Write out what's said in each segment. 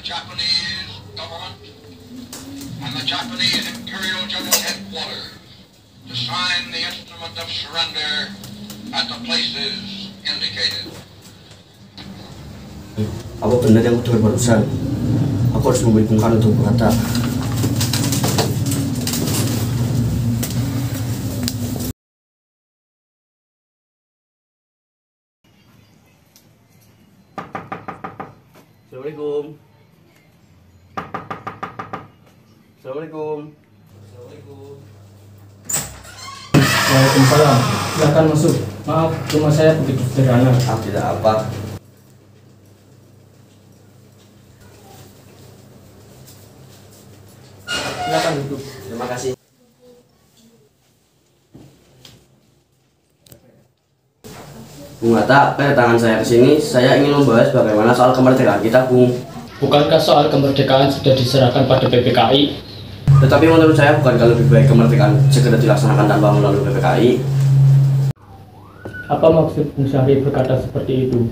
Japanese government and the Japanese Imperial General Headquarters to sign the instrument of surrender at the places indicated. Apa benar yang kudengar barusan? Aku harus memberi Bung Karno untuk berkata. Assalamualaikum. Assalamualaikum. Assalamualaikum. Waalaikumsalam. Silakan masuk. Maaf, rumah saya begitu sederhana. Tidak apa. Silakan duduk. Terima kasih. Bung Hatta, kedatangan saya ke sini, saya ingin membahas bagaimana soal kemerdekaan kita, Bung. Bukankah soal kemerdekaan sudah diserahkan pada PPKI? Tetapi menurut saya bukankah lebih baik kemerdekaan segera dilaksanakan tanpa melalui PPKI? Apa maksud Bung Syahri berkata seperti itu?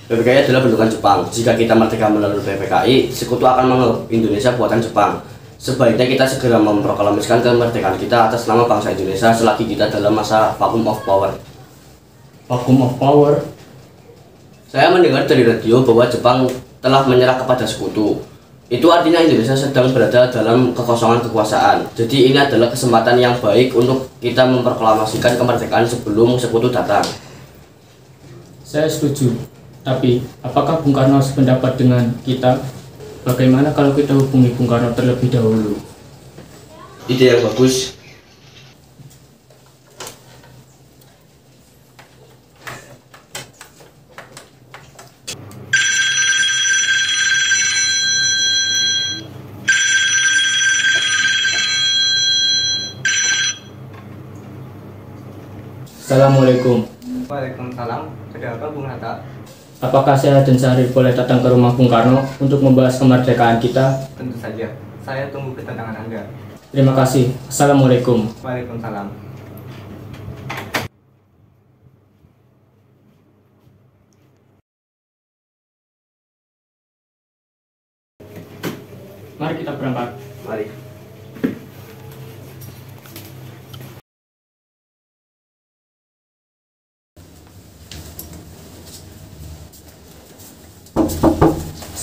PPKI adalah bentukan Jepang. Jika kita merdeka melalui PPKI, sekutu akan menganggap Indonesia buatan Jepang. Sebaiknya kita segera memproklamasikan kemerdekaan kita atas nama bangsa Indonesia selagi kita dalam masa vacuum of power. Vacuum of power? Saya mendengar dari radio bahwa Jepang telah menyerah kepada sekutu. Itu artinya Indonesia sedang berada dalam kekosongan kekuasaan. Jadi ini adalah kesempatan yang baik untuk kita memproklamasikan kemerdekaan sebelum sekutu datang. Saya setuju. Tapi, apakah Bung Karno sependapat dengan kita? Bagaimana kalau kita hubungi Bung Karno terlebih dahulu? Ide yang bagus. Assalamualaikum. Waalaikumsalam. Ada apa, Bung Hatta? Apakah saya dan Syahri boleh datang ke rumah Bung Karno untuk membahas kemerdekaan kita? Tentu saja. Saya tunggu kedatangan Anda. Terima kasih. Assalamualaikum. Waalaikumsalam. Mari kita berangkat. Mari.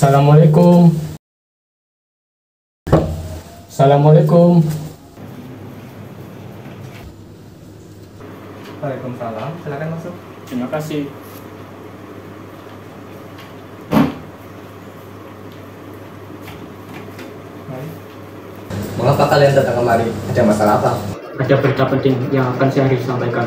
Assalamualaikum. Assalamualaikum. Waalaikumsalam. Silakan masuk. Terima kasih. Mari. Mengapa kalian datang kemari? Ada masalah apa? Ada berita penting yang akan saya sampaikan.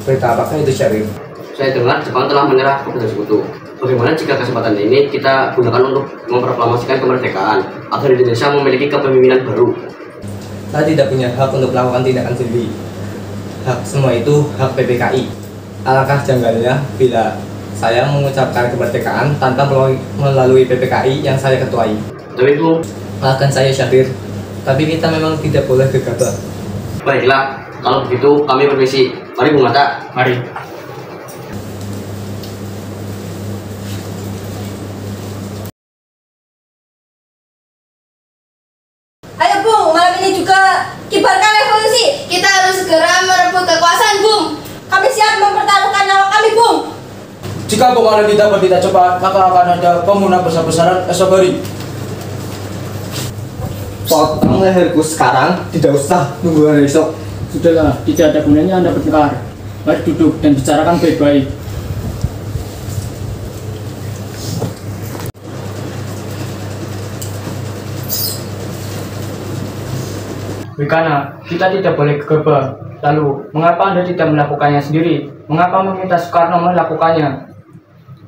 Berita apakah itu, Syarif? Saya dengar Jepang telah menyerah kepada sekutu. Bagaimana jika kesempatan ini kita gunakan untuk memproklamasikan kemerdekaan agar Indonesia memiliki kepemimpinan baru? Saya tidak punya hak untuk melakukan tindakan sendiri. Hak semua itu hak PPKI. Alangkah janggalnya bila saya mengucapkan kemerdekaan tanpa melalui PPKI yang saya ketuai. Tapi Bu, Maafkan saya, Syahrir, tapi kita memang tidak boleh gegabah. baiklah, kalau begitu kami permisi. Mari Bung Hatta. Mari. Ayo Bung, malam ini juga kibarkan revolusi. Kita harus segera merebut kekuasaan, Bung. Kami siap mempertaruhkan nyawa kami, Bung. Jika pengaruh tidak bertindak cepat, maka akan ada pembunuhan besar-besaran esok hari. Potong leherku sekarang, tidak usah nunggu hari esok. Sudahlah, tidak ada gunanya Anda bertengkar. Mari duduk dan bicarakan baik-baik. Wikana, kita tidak boleh gegabah. Lalu, mengapa Anda tidak melakukannya sendiri? Mengapa meminta Soekarno melakukannya?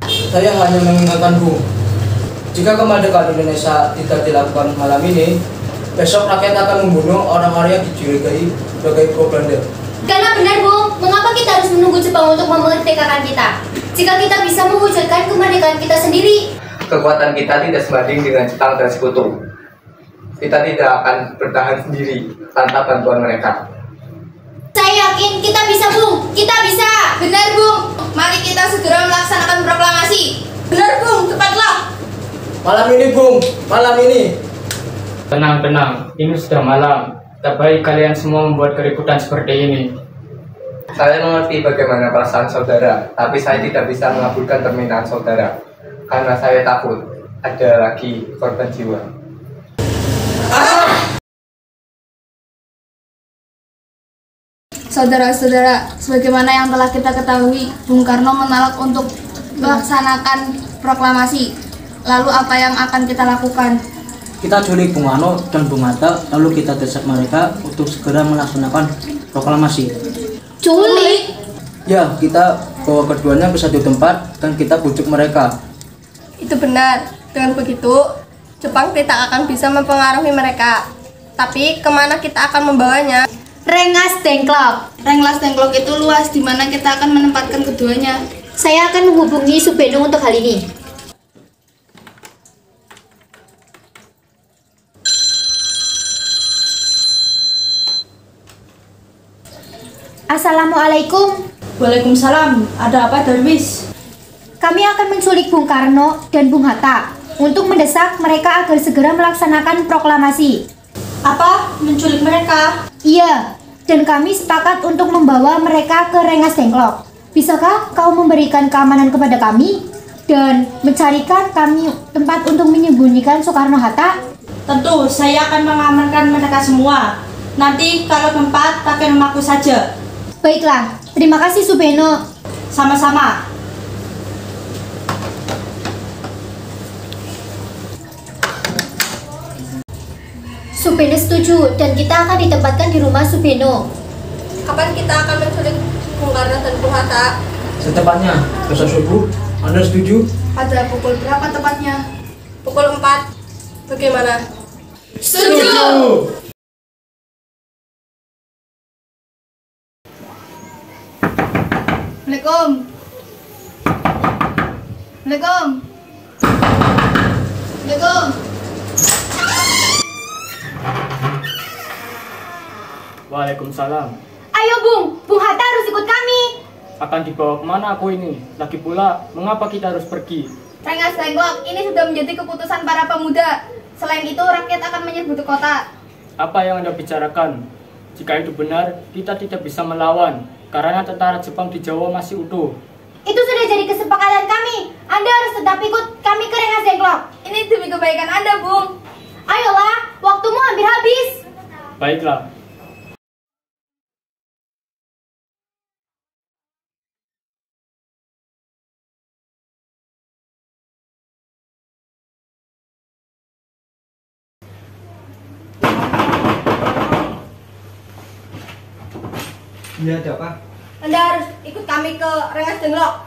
Saya hanya mengingatkan Bung, jika kemerdekaan Indonesia tidak dilakukan malam ini, besok rakyat akan membunuh orang-orang yang dicurigai sebagai pro-Belanda. Karena benar, Bung. Mengapa kita harus menunggu Jepang untuk memerdekakan kita? Jika kita bisa mewujudkan kemerdekaan kita sendiri. Kekuatan kita tidak sebanding dengan Jepang dan Sekutu. Kita tidak akan bertahan sendiri tanpa bantuan mereka. Saya yakin kita bisa, Bung. Kita bisa. Benar, Bung. Mari kita segera melaksanakan proklamasi. Benar, Bung. Cepatlah. Malam ini, Bung. Malam ini. Tenang, ini sudah malam. Tak baik kalian semua membuat keributan seperti ini. Saya mengerti bagaimana perasaan saudara, tapi saya tidak bisa mengabulkan permintaan saudara. Karena saya takut ada lagi korban jiwa. Saudara-saudara, sebagaimana yang telah kita ketahui, Bung Karno menolak untuk melaksanakan proklamasi. Lalu apa yang akan kita lakukan? Kita culik Bung Karno dan Bung Hatta, lalu kita desak mereka untuk segera melaksanakan proklamasi. Culik? Ya, kita bawa keduanya ke satu tempat dan kita bujuk mereka. Itu benar. Dengan begitu, Jepang tidak akan bisa mempengaruhi mereka. Tapi kemana kita akan membawanya? Rengas Dengklok. Rengas Dengklok itu luas di mana kita akan menempatkan keduanya. Saya akan menghubungi Subeno untuk hal ini. Assalamualaikum. Waalaikumsalam. Ada apa, Darwis? Kami akan menculik Bung Karno dan Bung Hatta untuk mendesak mereka agar segera melaksanakan proklamasi. Apa? Menculik mereka? Iya, dan kami sepakat untuk membawa mereka ke Rengas Dengklok. Bisakah kau memberikan keamanan kepada kami dan mencarikan kami tempat untuk menyembunyikan Soekarno-Hatta? Tentu, saya akan mengamankan mereka semua. Nanti kalau tempat, pakai namaku saja. Baiklah, terima kasih Subeno. Sama-sama. Subeno setuju dan kita akan ditempatkan di rumah Subeno. Kapan kita akan menculik Bung Karno dan Bung Hatta? Setepatnya, besok subuh. Anda setuju? Pada pukul berapa tepatnya? Pukul 4. Bagaimana? Setuju. Assalamualaikum. Assalamualaikum. Assalamualaikum. Waalaikumsalam. Ayo Bung, Bung Hatta harus ikut kami. Akan dibawa kemana aku ini? Lagi pula, mengapa kita harus pergi? Rengas Dengklok, ini sudah menjadi keputusan para pemuda. Selain itu, rakyat akan menyerbu kota. Apa yang Anda bicarakan? Jika itu benar, kita tidak bisa melawan. Karena tentara Jepang di Jawa masih utuh. Itu sudah jadi kesepakatan kami. Anda harus tetap ikut kami ke Rengas Dengklok. Ini demi kebaikan Anda, Bung. Ayolah, waktumu hampir habis. Baiklah. Iya, ada apa? Anda harus ikut kami ke Rengas Dengklok.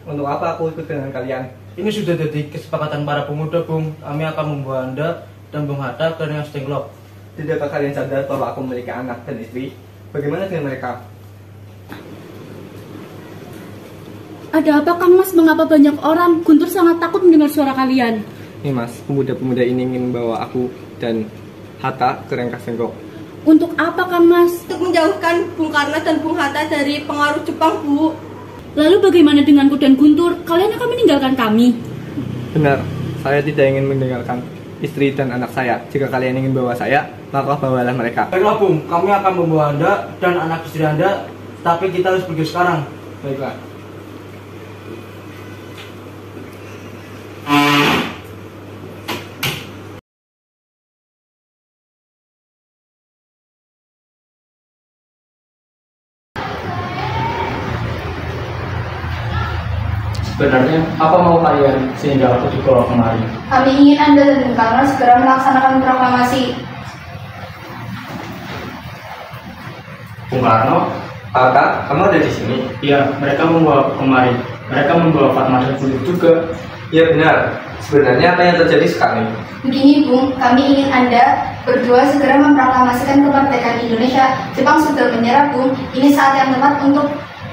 Untuk apa aku ikut dengan kalian? Ini sudah jadi kesepakatan para pemuda, Bung. Kami akan membawa Anda dan Bung Hatta ke Rengas Dengklok. Tidakkah kalian sadar bahwa aku memiliki anak dan istri? Bagaimana dengan mereka? Ada apa Kang Mas? Mengapa banyak orang? Guntur sangat takut mendengar suara kalian. Nih Mas, pemuda-pemuda ini ingin membawa aku dan Hatta ke Rengas Dengklok. Untuk apa Kang Mas? Untuk menjauhkan Bung Karno dan Bung Hatta dari pengaruh Jepang, Bu. Lalu bagaimana denganku dan Guntur? Kalian akan meninggalkan kami? Benar, saya tidak ingin meninggalkan istri dan anak saya. Jika kalian ingin bawa saya, maka bawalah mereka. Baiklah, Bung. Kami akan membawa Anda dan anak istri Anda, tapi kita harus pergi sekarang. Baiklah. Sebenarnya, apa mau kalian sehingga aku dibawa kemari? Kami ingin Anda dan Bung Karno segera melaksanakan proklamasi. Bung Karno. Kak, kamu ada di sini? Iya, mereka membawa kemari. Mereka membawa Fatma dan Putih juga. Iya benar. Sebenarnya apa yang terjadi sekarang? Begini Bung, kami ingin Anda berdua segera memproklamasikan kemerdekaan Indonesia. Jepang sudah menyerah Bung, ini saat yang tepat untuk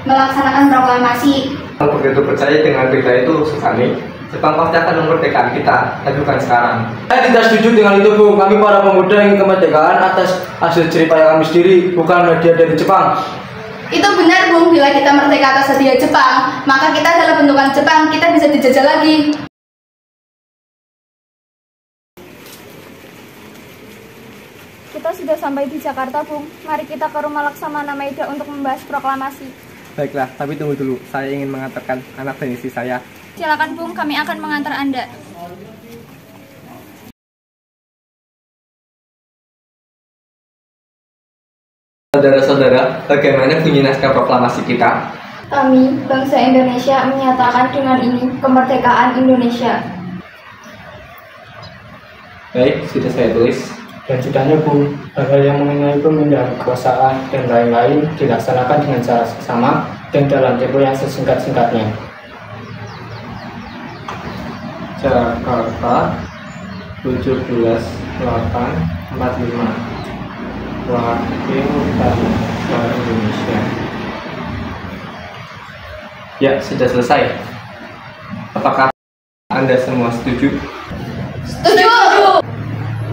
melaksanakan proklamasi. Kalau begitu percaya dengan berita itu, Sekali, Jepang pasti akan memerdekakan kita, tapi bukan sekarang. Saya tidak setuju dengan itu, Bung. Kami para pemuda ingin kemerdekaan atas hasil jeripaya kami sendiri, bukan hadiah dari Jepang. Itu benar Bung, bila kita merdeka atas hadiah Jepang, maka kita adalah bentukan Jepang, kita bisa dijajah lagi. Kita sudah sampai di Jakarta, Bung. Mari kita ke rumah Laksamana Maeda untuk membahas proklamasi. Baiklah, tapi tunggu dulu. Saya ingin mengantarkan anak dan istri saya. Silakan, Bung. Kami akan mengantar Anda. Saudara-saudara, bagaimana bunyi naskah proklamasi kita? Kami, bangsa Indonesia, menyatakan dengan ini kemerdekaan Indonesia. Baik, sudah saya tulis. Lanjutannya Bung, hal yang mengenai pemindahan kekuasaan dan lain-lain dilaksanakan dengan cara seksama dan dalam tempo yang sesingkat-singkatnya. Jakarta 17/8/45. Wakil Rakyat Indonesia. Ya, sudah selesai. Apakah Anda semua setuju? Setuju!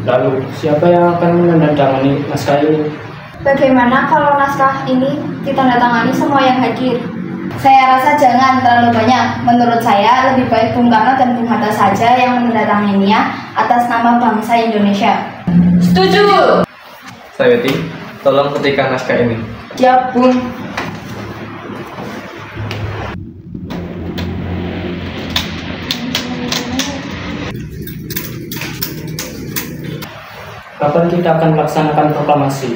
Lalu, siapa yang akan menandatangani naskah ini? Bagaimana kalau naskah ini ditandatangani semua yang hadir? Saya rasa jangan terlalu banyak. Menurut saya lebih baik Bung Karno dan Bung Hatta saja yang menandatanganinya atas nama bangsa Indonesia. Setuju! Sayuti, tolong ketikkan naskah ini. Ya Bung. Kapan kita akan melaksanakan proklamasi?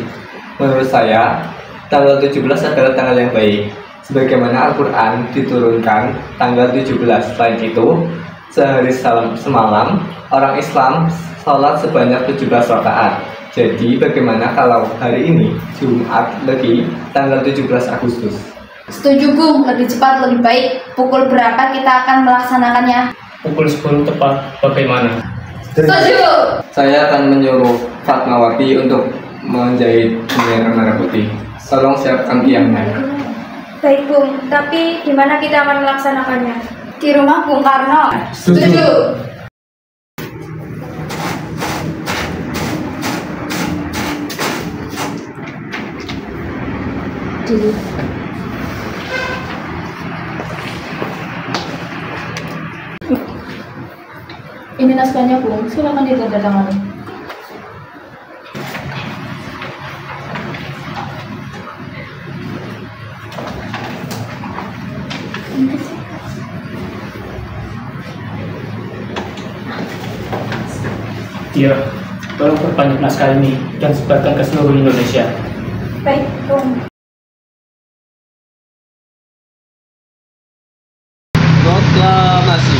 Menurut saya, tanggal 17 adalah tanggal yang baik. Sebagaimana Al-Quran diturunkan tanggal 17. Selain itu, sehari semalam, orang Islam sholat sebanyak 17 rakaat. Jadi, bagaimana kalau hari ini, Jumat lagi, tanggal 17 Agustus? Setuju Bung, lebih cepat lebih baik. Pukul berapa kita akan melaksanakannya? Pukul 10 tepat, bagaimana? Setuju! Saya akan menyuruh Fatmawati untuk menjahit bendera merah putih. Tolong siapkan tiangnya. Baik, Bung. Tapi di mana kita akan melaksanakannya? Di rumah Bung Karno. Setuju! Ini naskahnya, Bung. Silakan ditandatangani. Dia, tolong perbanyak naskah ini dan sebarkan ke seluruh Indonesia. Baik, Bung. Proklamasi.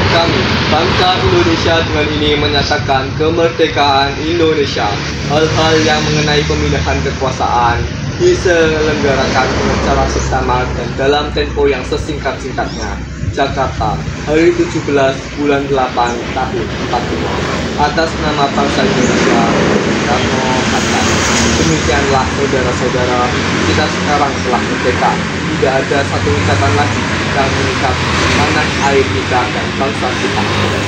Kami, bangsa Indonesia dengan ini menyatakan kemerdekaan Indonesia. Hal-hal yang mengenai pemindahan kekuasaan diselenggarakan dengan cara seksama dan dalam tempo yang sesingkat-singkatnya. Jakarta, hari 17 bulan 8 tahun 45. Atas nama bangsa Indonesia, Soekarno Hatta. Demikianlah saudara-saudara, kita sekarang telah merdeka. Tidak ada satu ikatan lagi yang mengikat tanah air kita dan bangsa kita.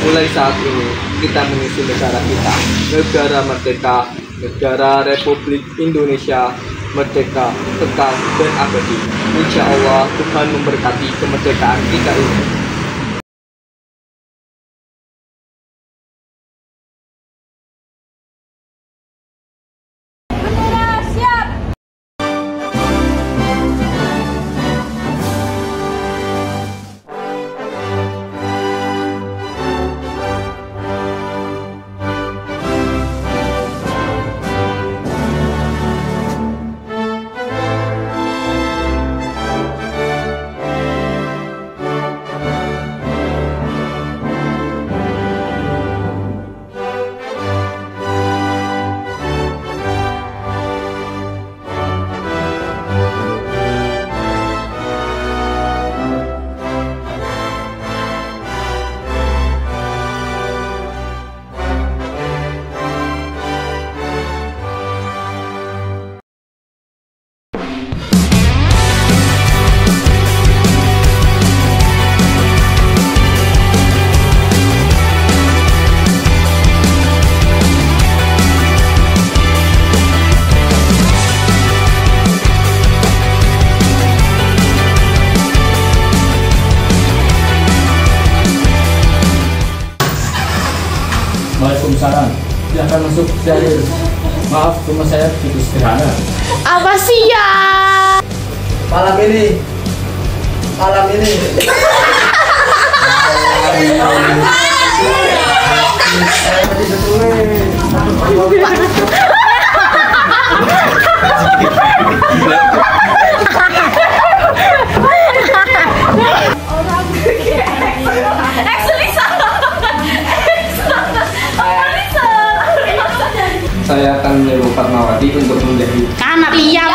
Mulai saat ini, kita menyusun negara kita. Negara merdeka, negara Republik Indonesia, merdeka, kekal, dan abadi. Insya Allah Tuhan memberkati kemerdekaan kita ini. Waalaikumsalam. Silahkan masuk Syahrir. Maaf, rumah saya cukup sederhana. Apa sih ya? Malam ini. Saya akan menyuruh Fatmawati untuk menjadi Karena diam.